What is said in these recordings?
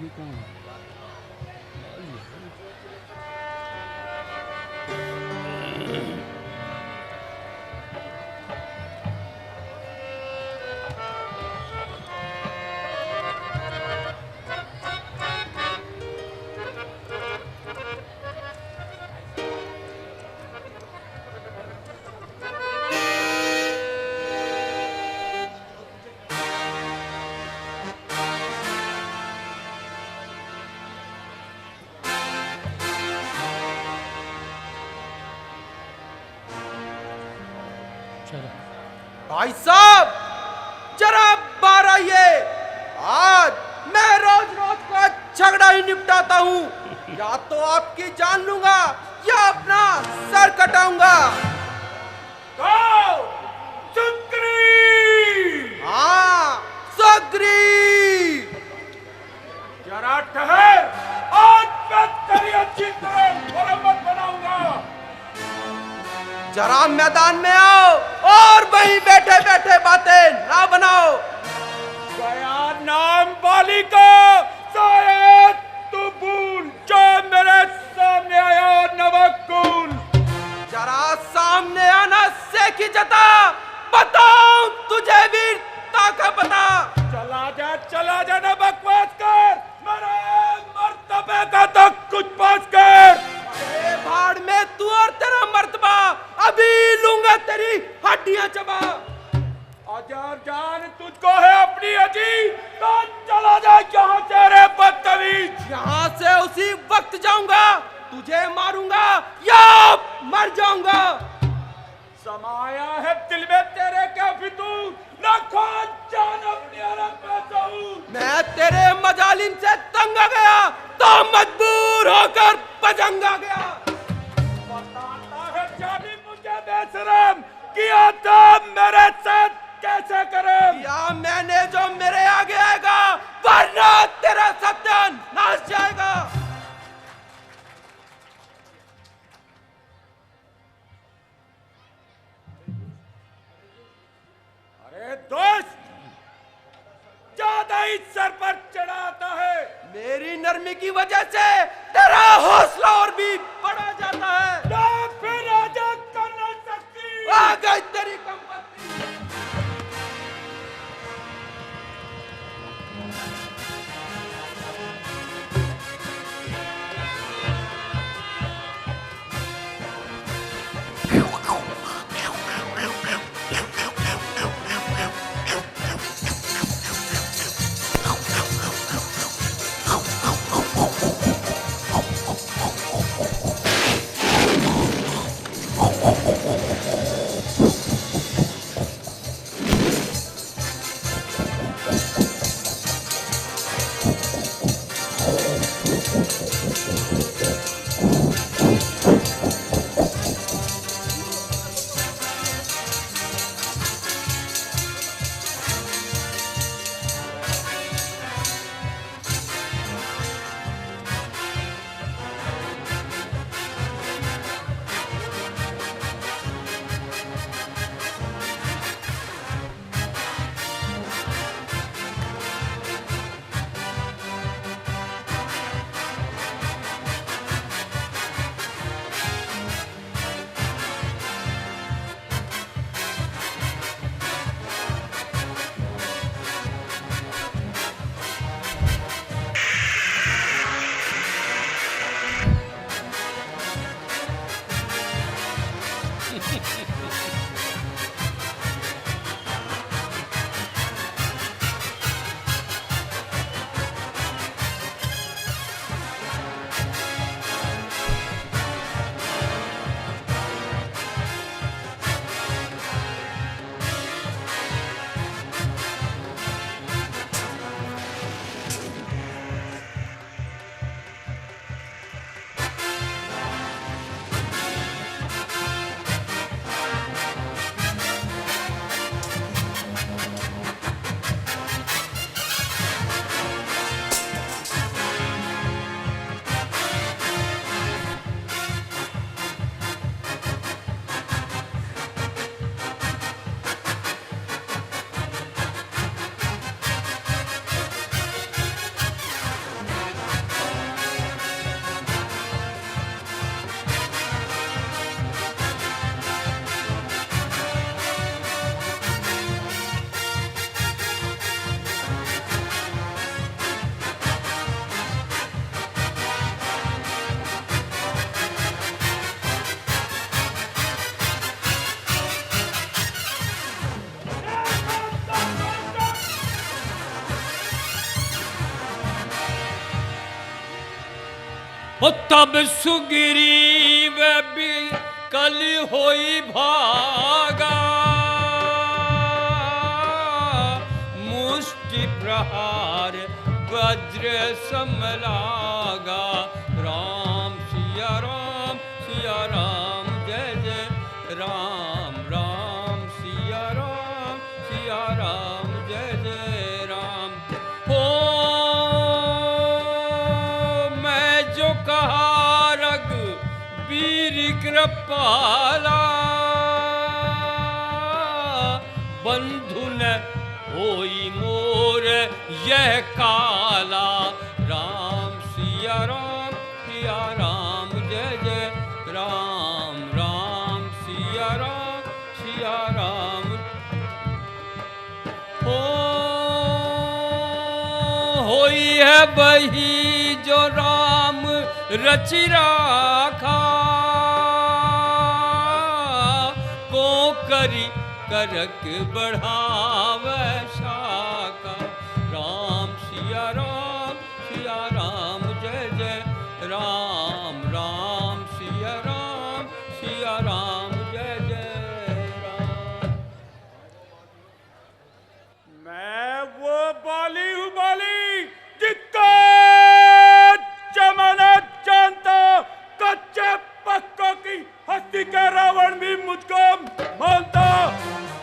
ये कौन है? भाई साहब जरा बाहर आइए। आज मैं रोज रोज का झगड़ा ही निपटाता हूँ। या तो आपकी जान लूंगा या अपना सर कटाऊंगा। हाँ सुग्रीव। जरा ठहर, आज मैं तेरी अच्छी तरह मरम्मत बनाऊंगा। जरा मैदान में आओ और वहीं बैठे बैठे बातें ना बनाओ। गया नाम वाली को शायद तू भूल, जो मेरे सामने आया नवकुल। जरा सामने आना से की जता, बताऊं तुझे वीरता का पता। चला जा ना बकवास कर, मेरे मर्तबे का तो कुछ पास कर। भाड़ में तू और तेरा मर्तबा, अभी लूंगा तेरी हड्डियां चबा। अजर जान तुझको है अपनी अजी, तो चला जा यहाँ से रे बदतमीज। यहाँ से उसी वक्त जाऊंगा, तुझे मारूंगा या मर जाऊंगा। समाया है दिल में तेरे क्या फितूर, ना खो जान अपनी अरब में सहूर। मैं तेरे मजालिम से तंग आ गया तो मजबूर होकर पजंगा गया। बताता है जानी मुझे बेशरम, किया था मेरे साथ कैसे करे। या मैंने जो मेरे आगे आएगा, वरना तेरा सत्यानाश जाएगा। अरे दोस्त, ज्यादा ही सर पर चढ़ाता है। मेरी नरमी की वजह से तेरा हौसला और भी बढ़ा जाता है। ना फिर आजा कर नहीं सकती। आ गई तेरी कंपनी। हो तब सुग्रीव भी कल होई भागा, मुष्टि प्रहार वज्र समलागा। राम सिया राम जय जय राम, राम सिया राम जय जय राम। हो मैं जो कहा रघुवीर कृपाला, बंधु न होई मोर यह काला। राम सिया राम जय जय राम, राम सिया राम। होई है वही जो राम रचि राखा, को करी करक बढ़ावे शाखा। राम सिया राम जय जय राम, राम सिया राम जय जय राम। मैं वो बाली हूँ बाली, जिसका जमानत जानता, कच्चे पक्कों की हस्ती का रावण भी मुझको मानता।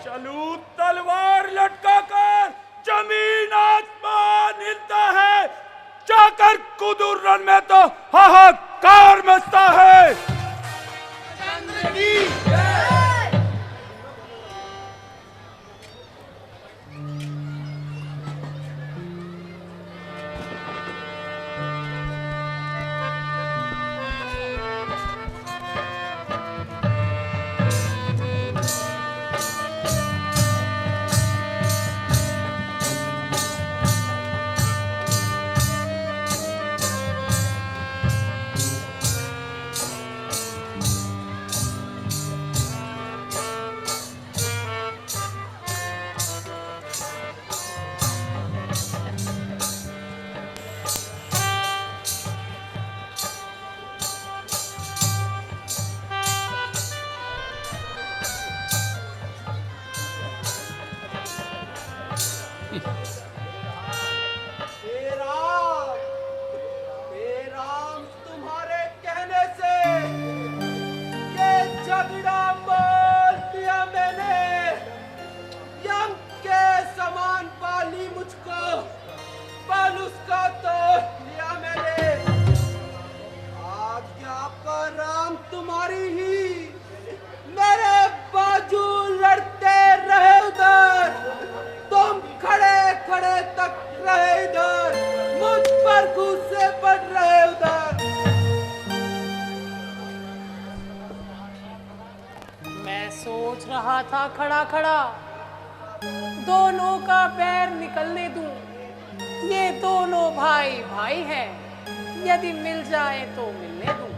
चलू तलवार लटकाकर जमीन आसमान हिलता है, जाकर कूदू रण में तो हाहाकार मचता है। तुम्हारे कहने से ये झगड़ा बोल दिया मैंने। यम के समान पाली मुझको, बल उसका तोड़ लिया मैंने। आज्ञा का राम तुम्हारी ही, मेरे बाजू लड़ते रहे उधर, तुम खड़े खड़े तक रहे इधर, मुझ पर गुस्से पड़ रहे उधर। मैं सोच रहा था खड़ा खड़ा, दोनों का पैर निकलने दूं। ये दोनों भाई भाई हैं, यदि मिल जाए तो मिलने दूं।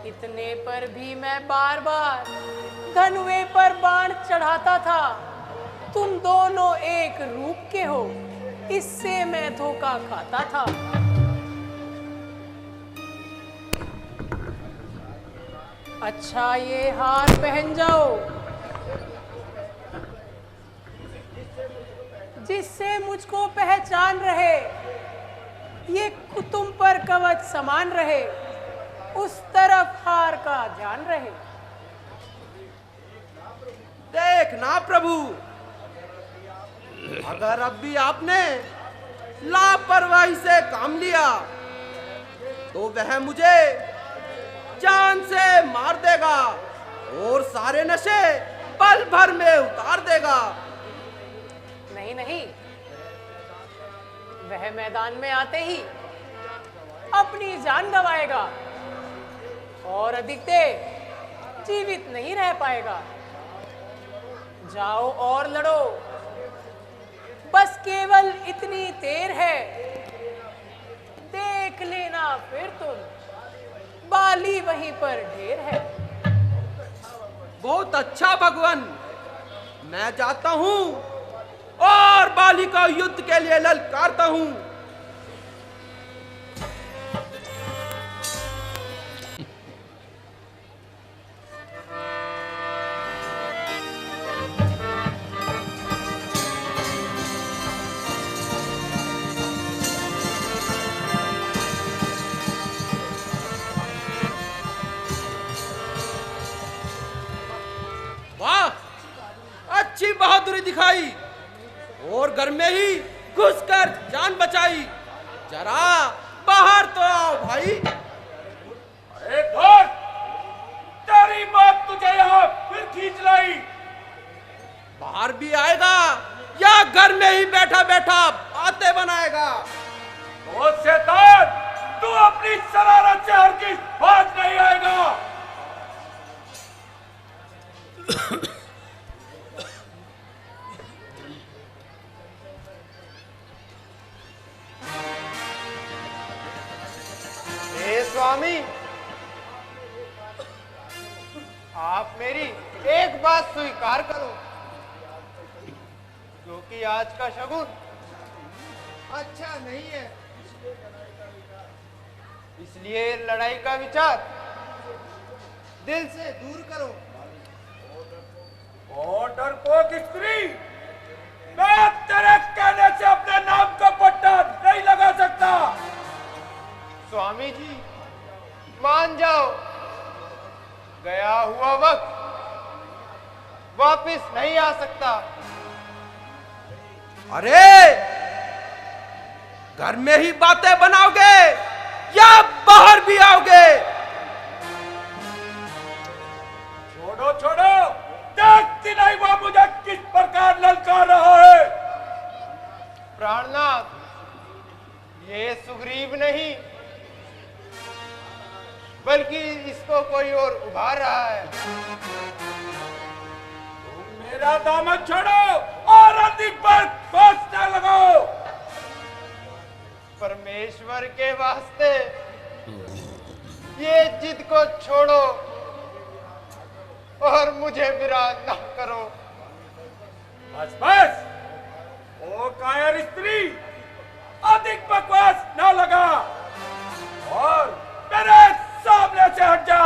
इतने पर भी मैं बार बार धनुए पर बाण चढ़ाता था। तुम दोनों एक रूप के हो, इससे मैं धोखा खाता था। अच्छा ये हार पहन जाओ, जिससे मुझको पहचान रहे, ये तुम पर कवच समान रहे, उस तरफ हार का ध्यान रहे। देखना प्रभु, अगर अब भी आपने लापरवाही से काम लिया तो वह मुझे जान से मार देगा और सारे नशे पल भर में उतार देगा। नहीं नहीं, वह मैदान में आते ही अपनी जान गंवाएगा और अधिक देर जीवित नहीं रह पाएगा। जाओ और लड़ो, बस केवल इतनी देर है। देख लेना फिर तुम, बाली वहीं पर ढेर है। बहुत अच्छा भगवान, मैं जाता हूँ और बाली का युद्ध के लिए ललकारता हूँ। दिखाई और घर में ही घुसकर जान बचाई। जरा बाहर तो आओ भाई। अरे धर, तेरी बात तुझे यहाँ फिर खींच लाई। बाहर भी आएगा या घर में ही बैठा बैठा बातें बनाएगा? तो शैतान, तू अपनी शरारत से हरगिज़ बाज नहीं आएगा। हे स्वामी, आप मेरी एक बात स्वीकार करो, क्योंकि आज का शगुन अच्छा नहीं है। इसलिए लड़ाई का विचार दिल से दूर करो। और डरपोक स्त्री, मैं तेरे कहने से अपने नाम का पट्टा नहीं लगा सकता। स्वामी जी, मान जाओ, गया हुआ वक्त वापस नहीं आ सकता। अरे घर में ही बातें बनाओगे या बाहर भी आओगे? छोड़ो छोड़ो, देखती नहीं वो मुझे किस प्रकार ललकार रहा है। प्राणनाथ, ये सुग्रीव नहीं, बल्कि इसको कोई और उभार रहा है। मेरा दामन छोड़ो और अधिक पर फांस न लगाओ। परमेश्वर के वास्ते ये जिद को छोड़ो और मुझे विराट न करो। बस बस, ओ कायर स्त्री, अधिक बकवास न लगा और मेरे सामने से हट जा।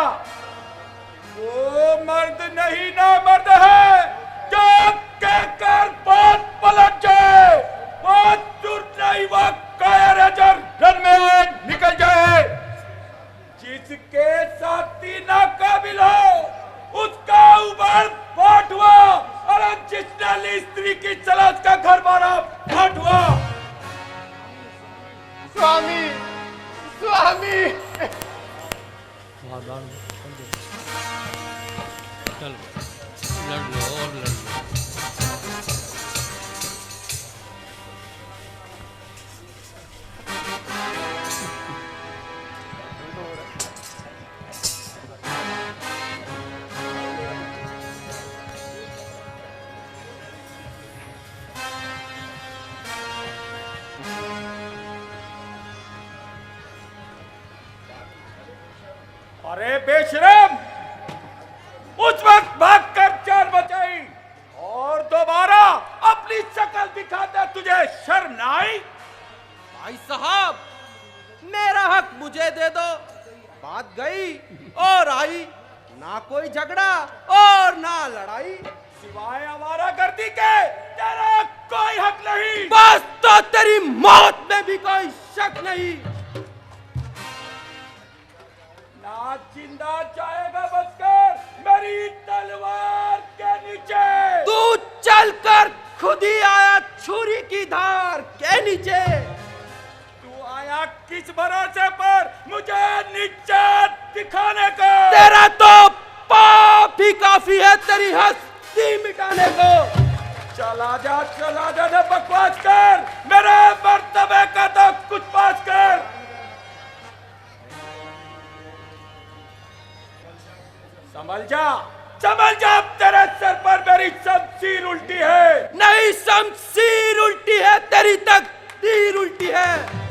वो मर्द नहीं ना मर्द है जो कहकर बात पलट जाए। वो तुरंत नहीं, वो कायर है जो घर में निकल जाए। जिसके साथी नाकाबिल हो उसका उबाल फाट हुआ, और जिसने ली स्त्री की तलाश का घर बारा फाट हुआ। स्वामी, स्वामी, चल लड़ लो और लड़ लो। अरे बेशरम, उस वक्त भागकर जान बचाई और दोबारा अपनी शक्ल दिखाते तुझे शर्म न आई? भाई साहब, मेरा हक मुझे दे दो। बात गई और आई, ना कोई झगड़ा और ना लड़ाई। सिवाय आवारागर्दी के तेरा कोई हक नहीं। बस तो तेरी मौत में भी कोई शक नहीं। ना जिंदा जाएगा बचकर मेरी तलवार के नीचे। तू चलकर खुद ही आया छुरी की धार के नीचे। तू आया किस भरोसे पर मुझे नीचे दिखाने को? तेरा तो पाप ही काफी है तेरी हस्ती मिटाने को। चला जा ना बकवास कर, मेरे मर्तबे का तो कुछ पास कर। संभल जा, तेरे सर पर मेरी शमशीर उल्टी है। नहीं, शमशीर उल्टी है, तेरी तकदीर उल्टी है।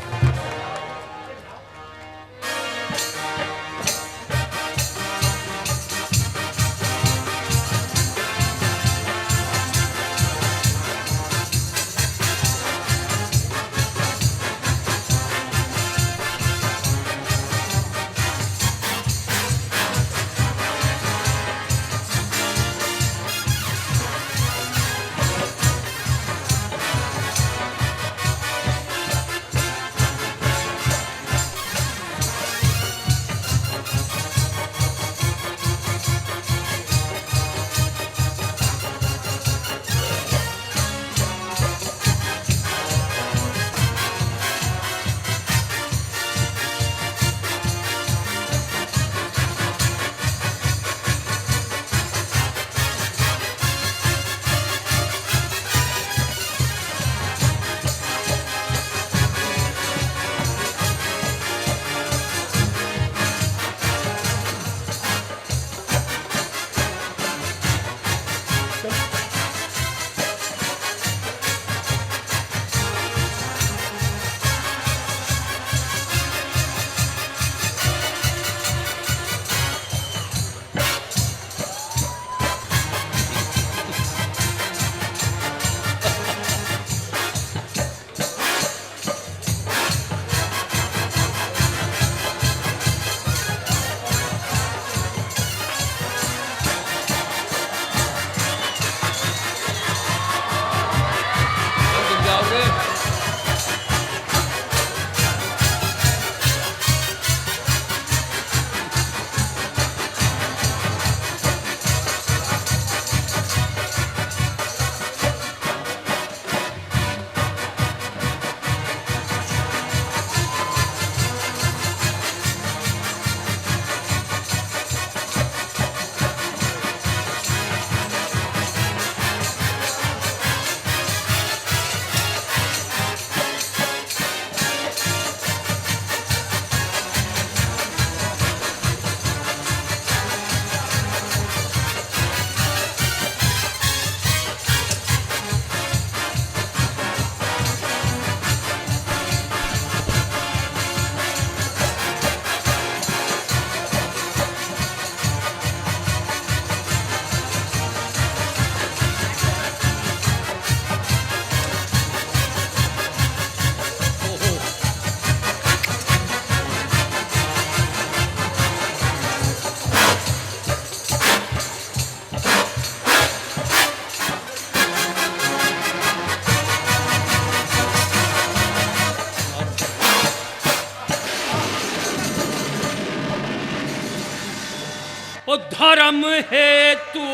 धर्म हेतु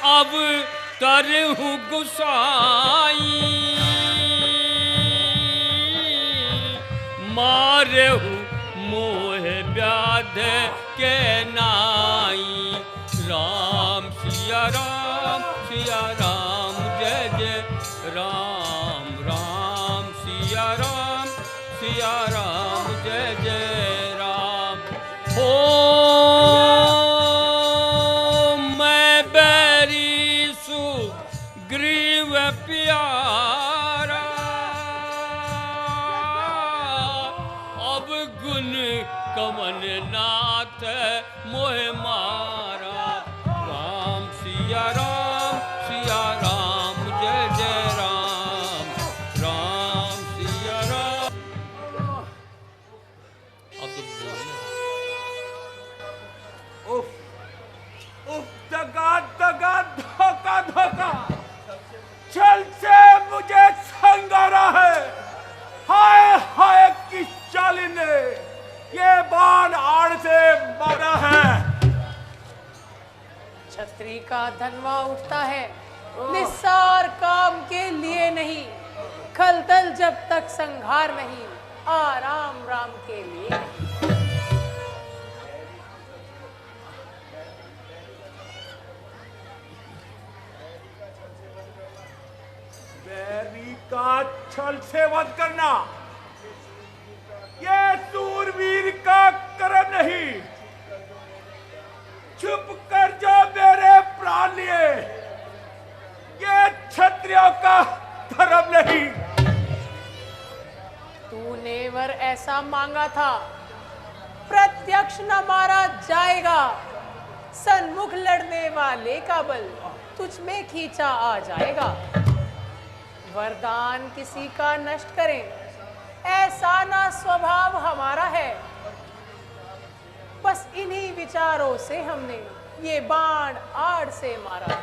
अब तरहु गुसाई, मारेहु मोह व्याध के नाई। राम सिया राम जय जय राम, राम सिया राम जय जय राम। हो मैं बैरी सुग्रीव प्यारा, अब गुण कमन नाथ मोह मारा। राम सिया राम जय जय राम, राम सिया राम। अब तो बोलिए। उफ दगा दगा धोखा धोखा, छल से मुझे संगारा है। हाय हाय किस चाली ने ये बाण आड़ से मारा है। छत्री का धनवा उठता है निस्सार काम के लिए नहीं, खलदल जब तक संहार नहीं, आराम राम के लिए। बैरी का छल से वध करना ये सूरवीर का कर्म नहीं। चुप कर जो मेरे प्राण लिए, ये क्षत्रियों का धर्म नहीं। तूने वर ऐसा मांगा था, प्रत्यक्ष न मारा जाएगा। सन्मुख लड़ने वाले का बल तुझ में खींचा आ जाएगा। वरदान किसी का नष्ट करें, ऐसा ना स्वभाव हमारा है। बस इन्हीं विचारों से हमने ये बाण आड़ से मारा।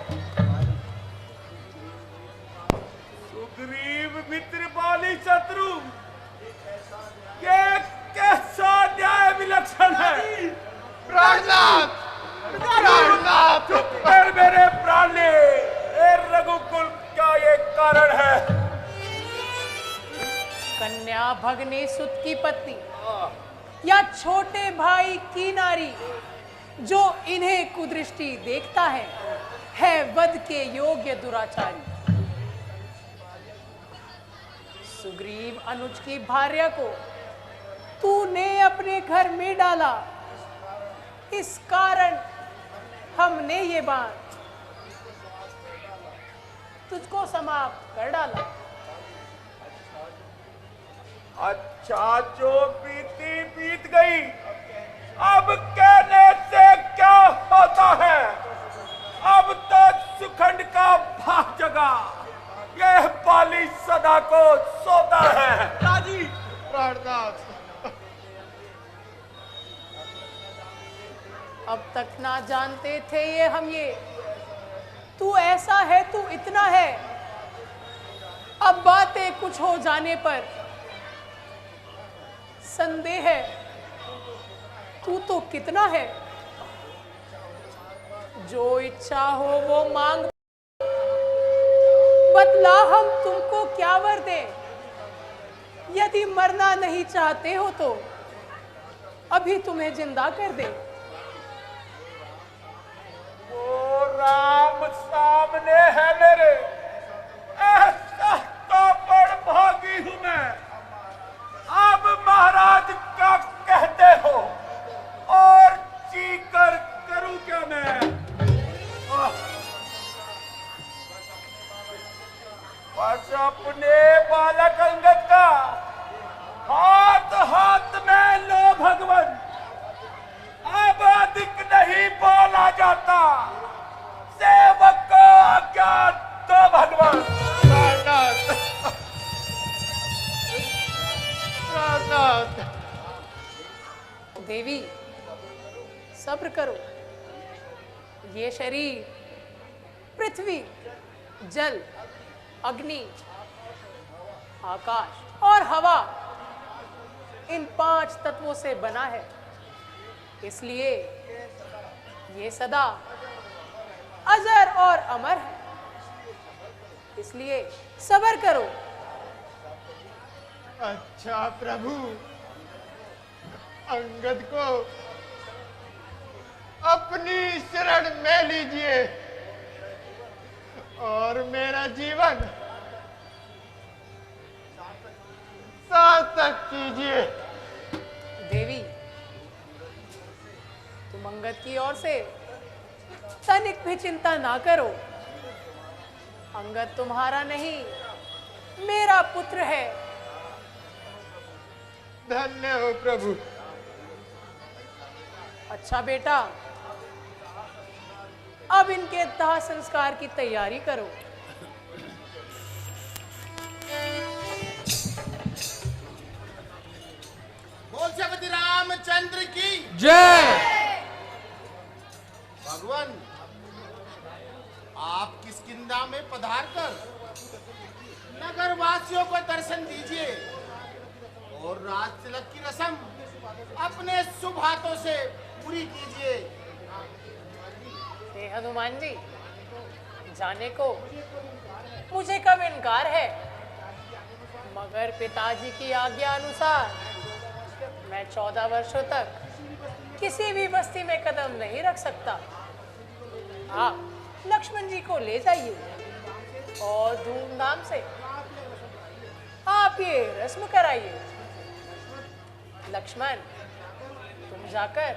सुग्रीव मित्र बाली शत्रु, ये कैसा न्याय विलक्षण है। प्राणनाथ, चुप कर मेरे प्राण ले। ए रघुकुल का ये कारण है। कन्या भगने सुत की पत्नी या छोटे भाई की नारी, जो इन्हें कुदृष्टि देखता है वध के योग्य दुराचारी। सुग्रीव अनुज की भार्या को तूने अपने घर में डाला, इस कारण हमने ये बात तुझको समाप्त कर डाला। अच्छा जो बीती बीत गई, अब कहने से क्या होता है। अब तो सुखंड का भाग जगा, यह बाली सदा को सोता है। राजी प्राणनाथ, अब तक ना जानते थे ये तू ऐसा है, तू इतना है। अब बातें कुछ हो जाने पर संदेह है, तू तो कितना है। जो इच्छा हो वो मांग, बतला हम तुमको क्या वर दें। यदि मरना नहीं चाहते हो तो अभी तुम्हें जिंदा कर दे। वो राम सामने है मेरे, ऐसा तो बड़ भागी हूं मैं। अब महाराज का कहते हो और जी कर करूं क्या मैं। बस अपने बालक अंगद का हाथ हाथ में लो भगवान, अब अधिक नहीं बोला जाता। सेवक को आज्ञा दो भगवान। प्राणनाथ, प्राणनाथ। देवी सब्र करो। ये शरीर पृथ्वी, जल, अग्नि, आकाश और हवा, इन 5 तत्वों से बना है। इसलिए ये सदा अजर और अमर है, इसलिए सब्र करो। अच्छा प्रभु, अंगद को अपनी शरण में लीजिए और मेरा जीवन सार्थक कीजिए। देवी, तुम अंगद की ओर से तनिक भी चिंता ना करो। अंगद तुम्हारा नहीं, मेरा पुत्र है। धन्य हो प्रभु। अच्छा बेटा, अब इनके दाह संस्कार की तैयारी करो। बोल श्रीमती रामचंद्र की जय। भगवान, आप किष्किंधा में पधार कर नगर वासियों को दर्शन दीजिए और राज तिलक की रस्म अपने शुभ हाथों से पूरी कीजिए। हे हनुमान जी, जाने को मुझे कब इनकार है, मगर पिताजी की आज्ञा अनुसार मैं 14 वर्षों तक किसी भी बस्ती में कदम नहीं रख सकता। आप लक्ष्मण जी को ले जाइए और धूमधाम से आप ये रस्म कराइए। लक्ष्मण, तुम जाकर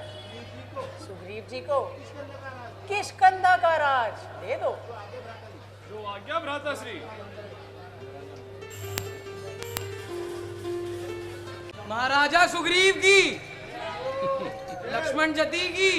सुग्रीव जी को किष्किंधा का राज दे दो। जो आज्ञा भ्राताश्री। महाराजा सुग्रीव की, लक्ष्मण जति की।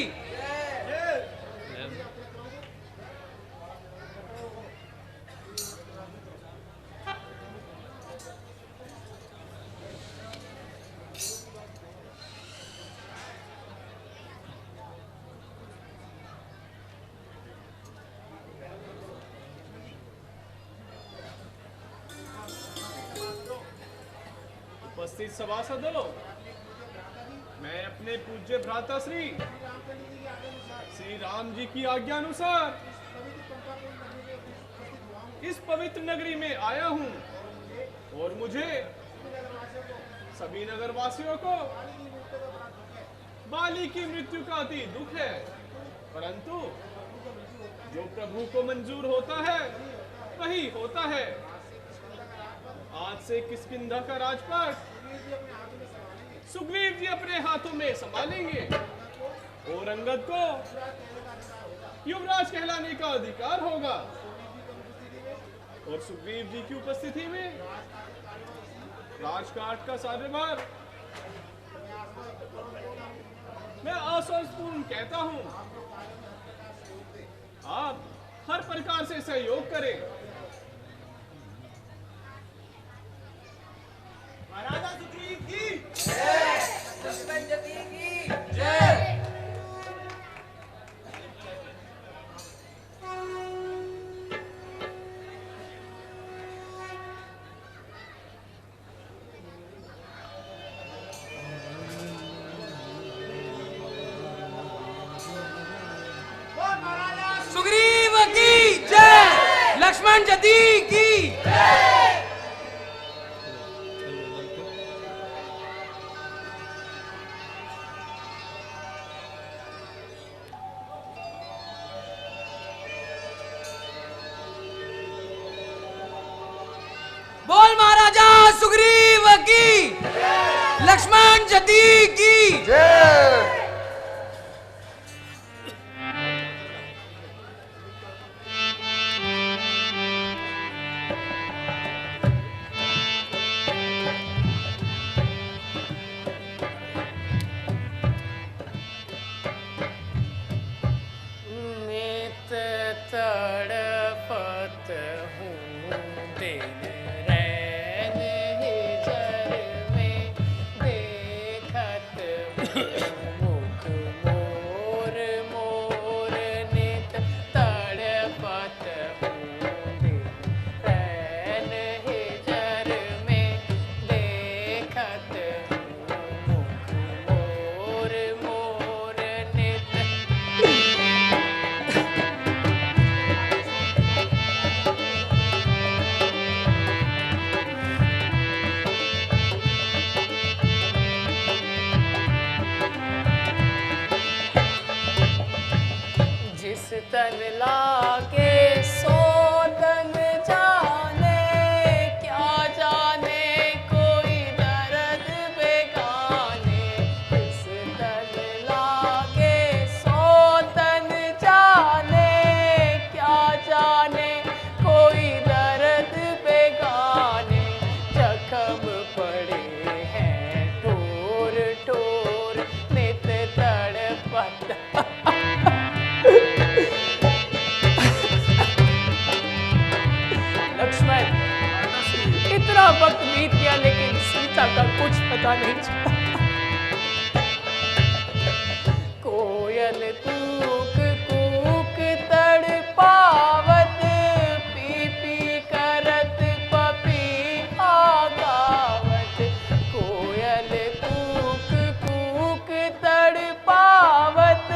उपस्थित सभासदों, मैं अपने पूज्य भ्राता श्री राम जी की आज्ञा अनुसार इस पवित्र नगरी में आया हूं और मुझे सभी नगर वासियों को बाली की मृत्यु का अति दुख है, परंतु जो प्रभु को मंजूर होता है वही होता है। आज से किष्किंधा का राजपाट सुग्रीव जी अपने हाथों में संभालेंगे और अंगद को युवराज कहलाने का अधिकार होगा और सुग्रीव जी की उपस्थिति में राजकाट का कार्यभार मैं आश्वासपूर्ण कहता हूं, आप हर प्रकार से सहयोग करें। महाराजा सुग्रीव की लक्ष्मण जति की जय। सुग्रीव की जय, लक्ष्मण जति की जय। बोल महाराजा सुग्रीव की, लक्ष्मण जति की जय। नित तड़पत हूँ दिन रैन हिजर में, देखत हूँ मुख मोर मोर। नित तड़पत हूँ दिन रैन हिजर में, देखत हूँ मुख मोर मोर। नित तन लागे सो तन जाने, क्या जाने कोई दर्द बेगाने। इस तन लागे सो तन जाने, क्या जाने कोई दर्द बेगाने। जख्म पड़े हैं ठोर ठोर, नित तड़पत। लक्ष्मण, इतना वक्त बीत गया लेकिन सीता का कुछ पता नहीं चला। कोयल कूक कूक तड़पावत, पी पी करत पपीहा गावत। कोयल कूक कूक तड़पावत,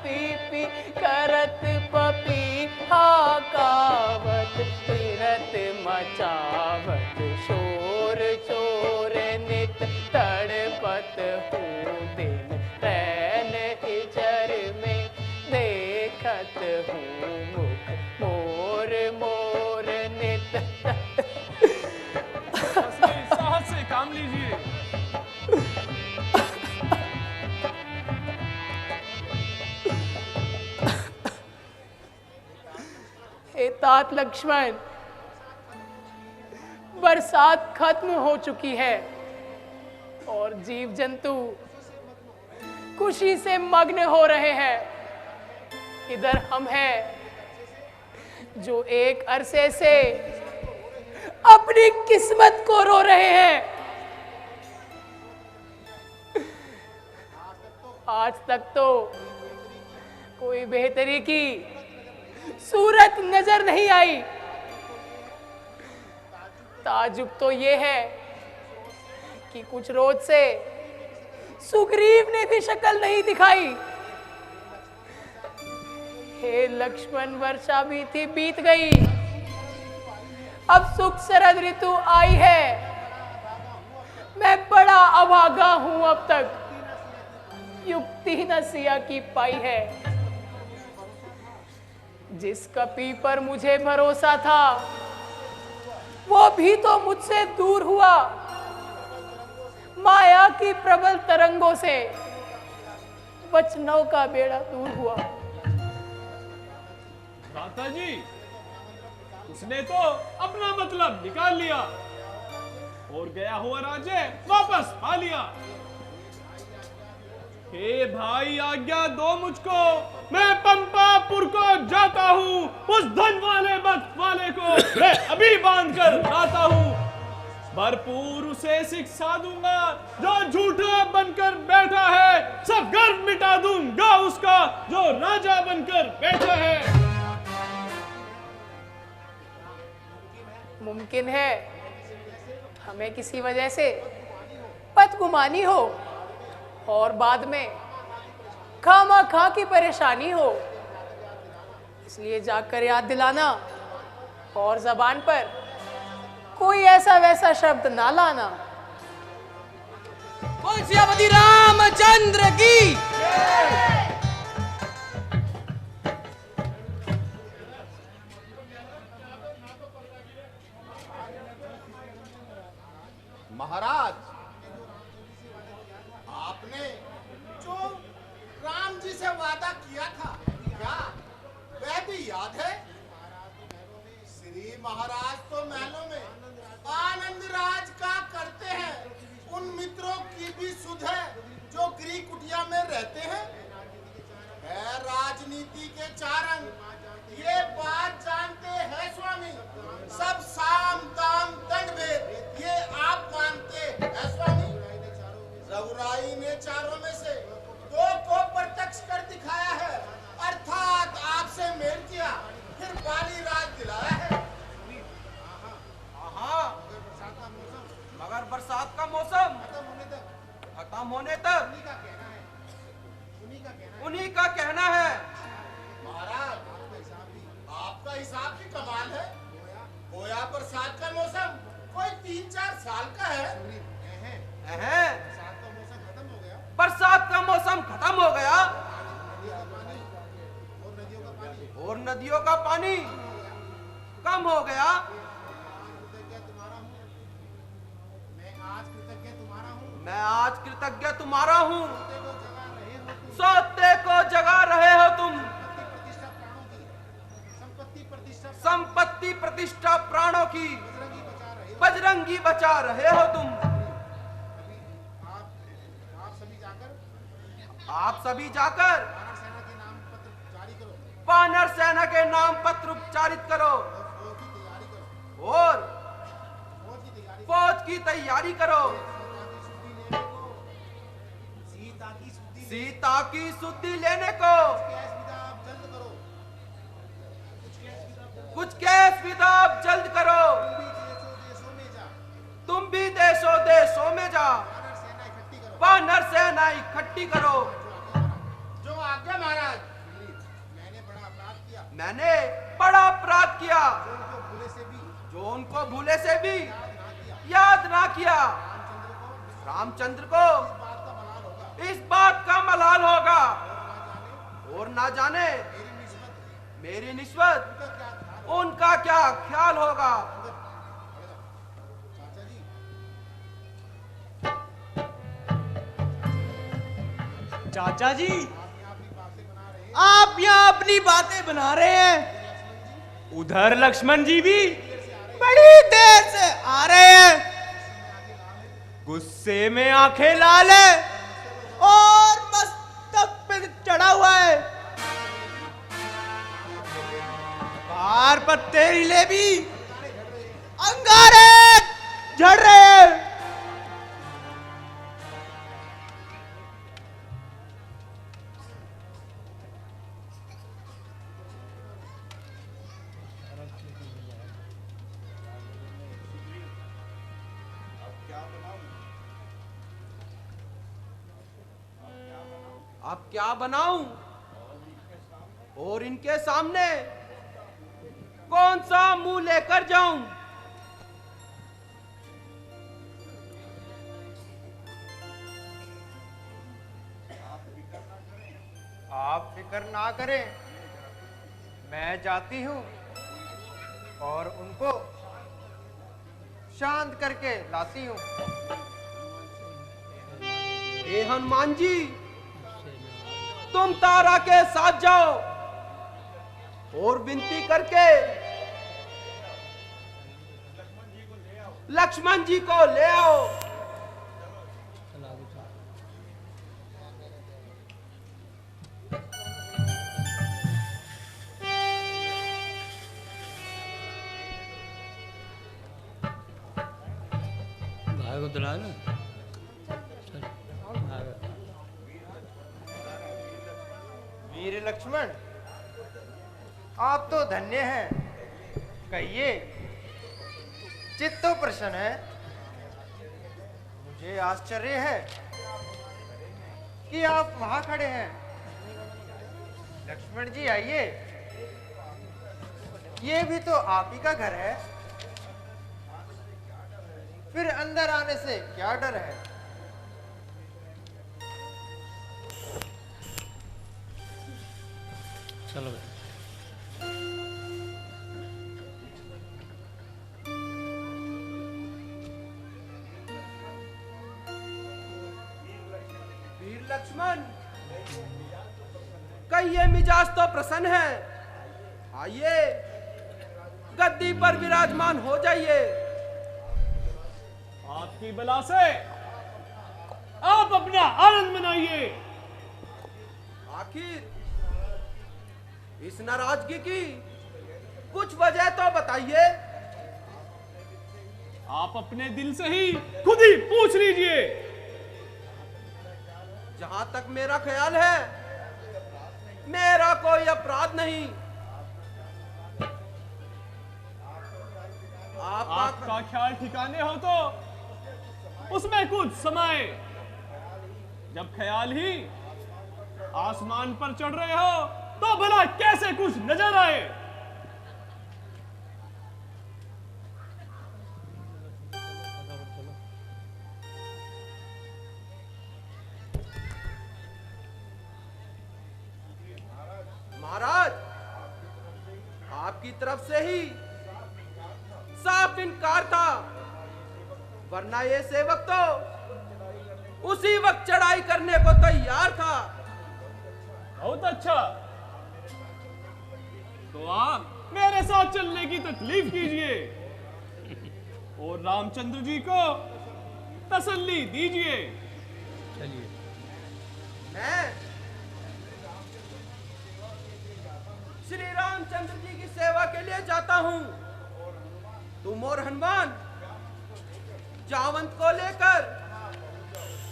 पी पी करत पपीहा गावत। तीरथ मचावत शोर शोर, नित तड़पत हूँ दिन रैन हिजर में। देखत हूँ मुख मोर मोर, नित साहस से काम लीजिए। हे तात लक्ष्मण, बरसात खत्म हो चुकी है और जीव जंतु खुशी से मग्न हो रहे हैं। इधर हम हैं जो एक अरसे से अपनी किस्मत को रो रहे हैं। आज तक तो कोई बेहतरी की सूरत नजर नहीं आई। ताजुब तो ये है कि कुछ रोज से सुग्रीव ने भी शक्ल नहीं दिखाई। हे लक्ष्मण, वर्षा भी थी बीत गई, अब सुख शरद ऋतु आई है। मैं बड़ा अभागा हूं, अब तक युक्ति न सिया की पाई है। जिस कपी पर मुझे भरोसा था वो भी तो मुझसे दूर हुआ। माया की प्रबल तरंगों से वचनों का बेड़ा दूर हुआ। माता जी, उसने तो अपना मतलब निकाल लिया और गया हुआ राज्य वापस पा लिया। हे भाई, आज्ञा दो मुझको, मैं पंपापुर को जाता हूँ। उस धन वाले वक्त वाले को मैं अभी बांध कर लाता हूँ। भरपूर उसे शिक्षा दूंगा जो झूठा बनकर बैठा है। सब गर्व मिटा दूंगा उसका जो राजा बनकर बैठा है। मुमकिन है हमें किसी वजह से बदगुमानी हो और बाद में खामा-खा की परेशानी हो, इसलिए जाकर याद दिलाना और जबान पर कोई ऐसा वैसा शब्द ना लाना। बोल सियापति रामचंद्र की। महाराज, आपने जो राम जी से वादा किया था, क्या वह भी याद है? श्री महाराज तो महलों में आनंद राज का करते हैं। उन मित्रों की भी सुध है जो गृह कुटिया में रहते हैं। है राजनीति के चार अंग, ये बात जानते हैं स्वामी। सब साम दाम दंड भेद ये आप मानते हैं स्वामी। रघुराई ने चारों में से दो को प्रत्यक्ष कर दिखाया है, अर्थात आपसे मेल किया, फिर बाली राज दिलाया है। हाँ, मगर बरसात का मौसम खत्म होने तक उन्हीं का कहना है। महाराज, आपका हिसाब भी कमाल है। गोया बरसात का मौसम कोई 3-4 साल का है। बरसात का मौसम खत्म हो गया हो गया? कृतज्ञ तुम्हारा हूँ। मैं आज कृतज्ञ तुम्हारा हूँ। मैं आज कृतज्ञ तुम्हारा हूँ। सोते को जगा रहे हो तुम। सोते को जगा रहे हो तुम। संपत्ति प्रतिष्ठा प्राणों की। संपत्ति प्रतिष्ठा प्राणों की बजरंगी बचा रहे हो। बजरंगी बचा रहे हो तुम। अभी आप सभी जाकर आप सभी जाकर वानर सेना के नाम पत्र जारी करो वानर सेना के नाम पत्र उच्चारित करो और और फौज की तैयारी करो। फौज की तैयारी करो। सीता की सुद्धि लेने को कैश विदा आप जल्द करो। कुछ कैश विदा जल्द करो। देशों में जा। तुम भी देशों देशों में जा। वानर सेना इकट्ठी करो। वानर सेना इकट्ठी करो। जो आज्ञा महाराज। मैंने बड़ा अपराध किया। मैंने बड़ा अपराध किया जो उनको भूले से भी जो उनको भूले से भी याद ना किया। याद ना किया। रामचंद्र को रामचंद्र इस बात का मलाल होगा। को इस बात का मलाल होगा। और ना जाने मेरी निस्बत उनका क्या था? उनका क्या ख्याल होगा। चाचा जी, चाचा जी, आप यहाँ अपनी बातें बना रहे हैं। उधर लक्ष्मण जी भी बड़ी देर से आ रहे हैं। गुस्से में आंखें लाल है और मस्तक पे चढ़ा हुआ है। बाहर पत्ते हिले भी अंगारे झड़ रहे हैं। अब क्या बनाऊं और इनके सामने कौन सा मुंह लेकर जाऊं। आप फिक्र ना करें, मैं जाती हूँ और उनको शांत करके लाती हूँ। हे हनुमान जी, तुम तारा के साथ जाओ और विनती करके लक्ष्मण जी को ले आओ। भाई को दिला ना। चल, आ गया। वीर लक्ष्मण, आप तो धन्य हैं। कहिए, चित्त तो प्रसन्न है। मुझे आश्चर्य है कि आप वहां खड़े हैं। लक्ष्मण जी आइए, ये भी तो आप ही का घर है। फिर अंदर आने से क्या डर है? चलो भाई। वीर लक्ष्मण, कहिए मिजाज तो प्रसन्न है। आइए गद्दी पर विराजमान हो जाइए। आपकी बला से आप अपना आनंद मनाइए। आखिर इस नाराजगी की कुछ वजह तो बताइए। आप अपने दिल से ही खुद ही पूछ लीजिए। जहां तक मेरा ख्याल है, मेरा कोई अपराध नहीं। आपका ख्याल ठिकाने हो तो उसमें कुछ समय। जब ख्याल ही आसमान पर चढ़ रहे हो तो भला कैसे कुछ नजर आए। महाराज, आपकी तरफ से ही साफ इनकार था, वरना ये सेवक तो उसी वक्त चढ़ाई करने को तैयार था। बहुत अच्छा, तो आप मेरे साथ चलने की तकलीफ कीजिए और रामचंद्र जी को तसल्ली दीजिए। चलिए। मैं श्री रामचंद्र जी की सेवा के लिए जाता हूं। तुम और हनुमान जावंत को लेकर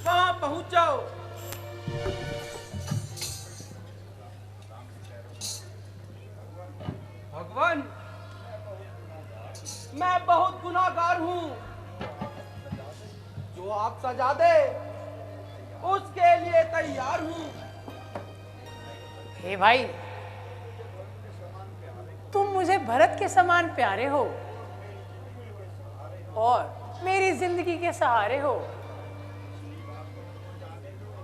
वहां पहुंच जाओ। भगवान, मैं बहुत गुनाहगार हूं। जो आप सजा दे उसके लिए तैयार हूं। हे भाई, तुम मुझे भरत के समान प्यारे हो और मेरी जिंदगी के सहारे हो।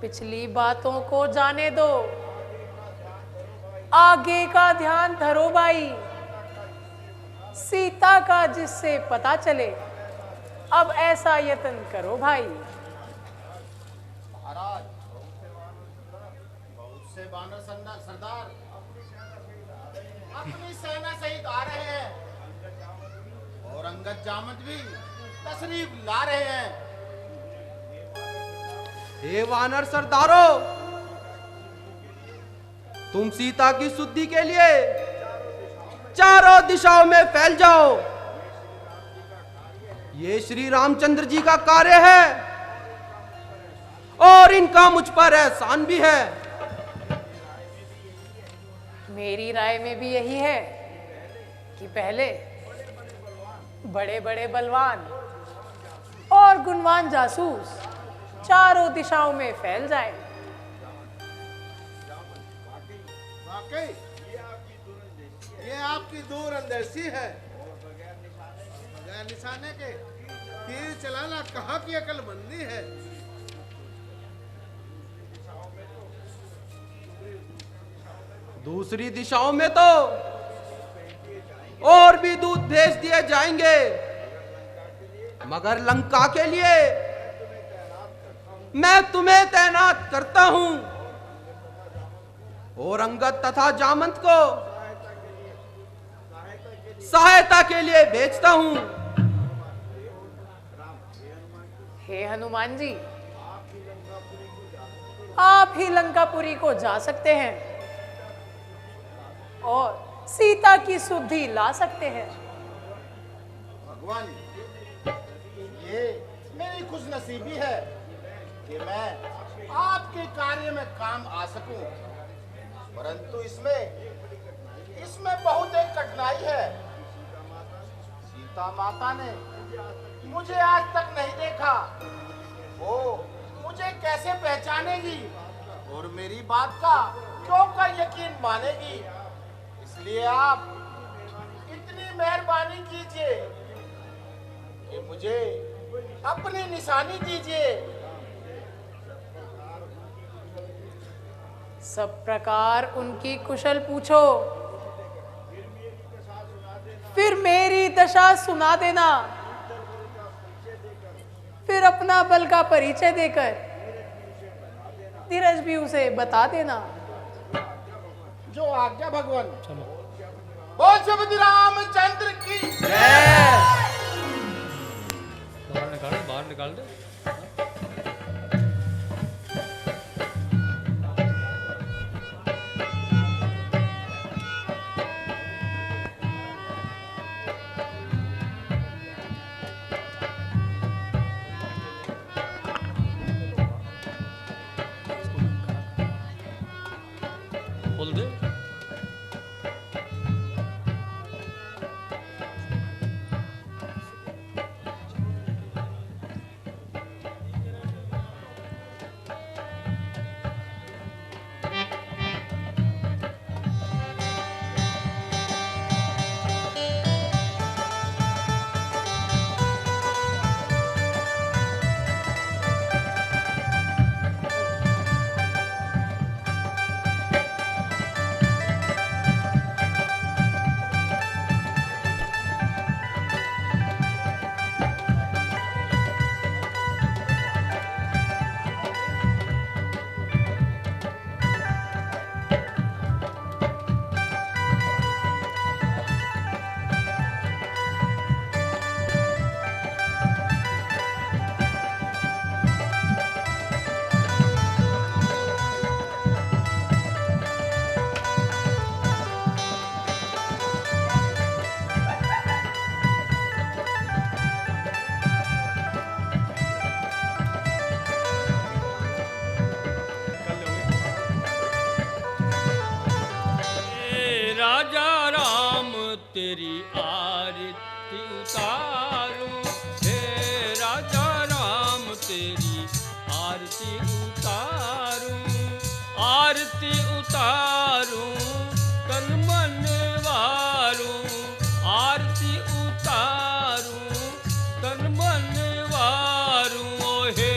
पिछली बातों को जाने दो, आगे का ध्यान धरो भाई। सीता का जिससे पता चले, अब ऐसा यत्न करो भाई। महाराज, बहुत से बानर सरदार अपनी सेना सहित आ रहे हैं और अंगद जामत भी तशरीफ ला रहे हैं। हे वानर सरदारों, तुम सीता की शुद्धि के लिए चारों दिशाओं में फैल जाओ। ये श्री रामचंद्र जी का कार्य है और इनका मुझ पर एहसान भी है। मेरी राय में भी यही है कि पहले बड़े बड़े बलवान और गुणवान जासूस चारों दिशाओं में फैल जाएं। वाकई ये आपकी दूरंदेशी है। बगैर निशाने के तीर चलाना कहाँ की अक्लमंदी है। दूसरी दिशाओं में तो और भी दूत भेज दिए जाएंगे, मगर लंका के लिए मैं तुम्हें तैनात करता हूं और अंगद तथा जामंत को सहायता के लिए भेजता हूं। हे हनुमान जी, आप ही लंकापुरी को जा सकते हैं और सीता की शुद्धि ला सकते हैं। भगवान, ये मेरी खुशनसीबी है कि मैं आपके कार्य में काम आ सकूं, परंतु इसमें बहुत एक कठिनाई है। सीता माता ने मुझे आज तक नहीं देखा, वो मुझे कैसे पहचानेगी और मेरी बात का क्यों कर यकीन मानेगी। इसलिए आप इतनी मेहरबानी कीजिए कि मुझे अपनी निशानी दीजिए। सब प्रकार उनकी कुशल पूछो, फिर मेरी दशा सुना देना, फिर अपना बल का परिचय देकर धीरज भी उसे बता देना। जो आज्ञा भगवान। बोल श्रीमती रामचंद्र की बाहर निकाल दे। खोल दे। तेरी आरती उतारूं, हे राजा राम तेरी आरती उतारूं, आरती उतारूं तन मन वारूं, आरती उतारूं तन मन वारूं, ओ हे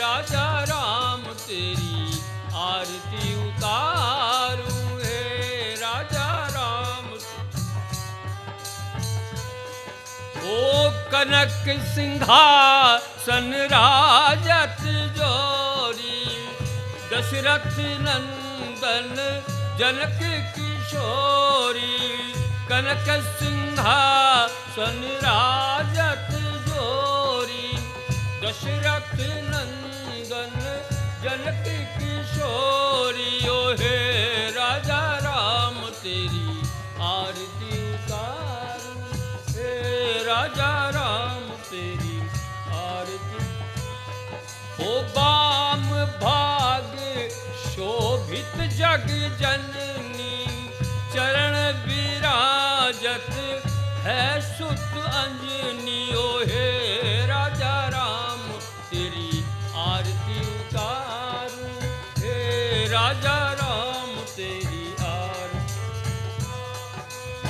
राजा राम तेरी आरती उतारूं, हे राजा राम। ओ कनक सिंहासन राजत जोरी, दशरथ नंदन जनक किशोरी, कनक सिंहासन राजत जोरी, दशरथ नंदन जनक किशोरी, ओ हे राजा राम तेरी आरती उतारूं, हे राजा राम तेरी आरती। ओ बाम भाग शोभित जग जननी, चरण विराजत है सुत अंजनी, ओ हे राजा राम तेरी आरती उतारूं, हे राजा राम तेरी आरती।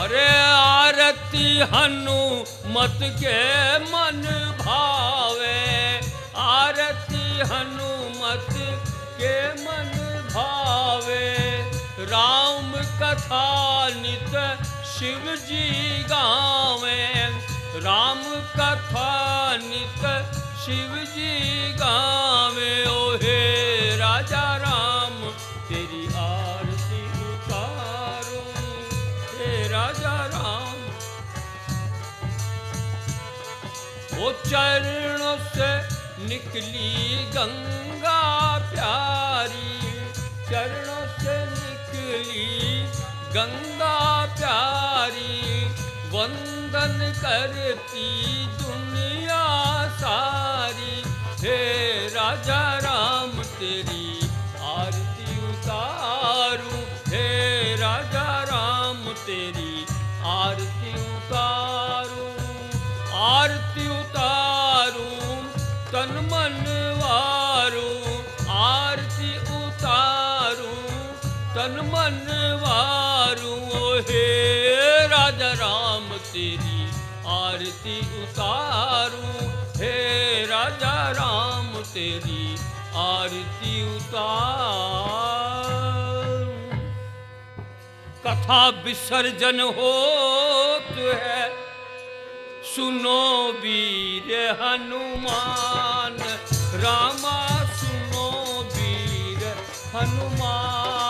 अरे आरती हनुमत के मन भावे, आरती हनुमत के मन भावे, राम कथा नित शिव जी गावे, राम कथा नित शिव जी गावे, ओ हे राजा राम तेरी आरती उतारूं, हे राजा राम। ओ चरणों से निकली गंगा प्यारी, चरणों से निकली गंगा प्यारी, वंदन करती दुनिया सारी, हे राजा राम तेरी आरती उतारूं, हे राजा राम तेरी आरती उतारूं, आरती उतारूं तन मन वारूं, आरती उतारूं तन मन वारूं, ओ हे राजा राम तेरी आरती उतारूं, हे राजा राम तेरी आरती उतारूं। कथा विसर्जन होत है, सुनो वीर हनुमान, रामा सुनो वीर हनुमान।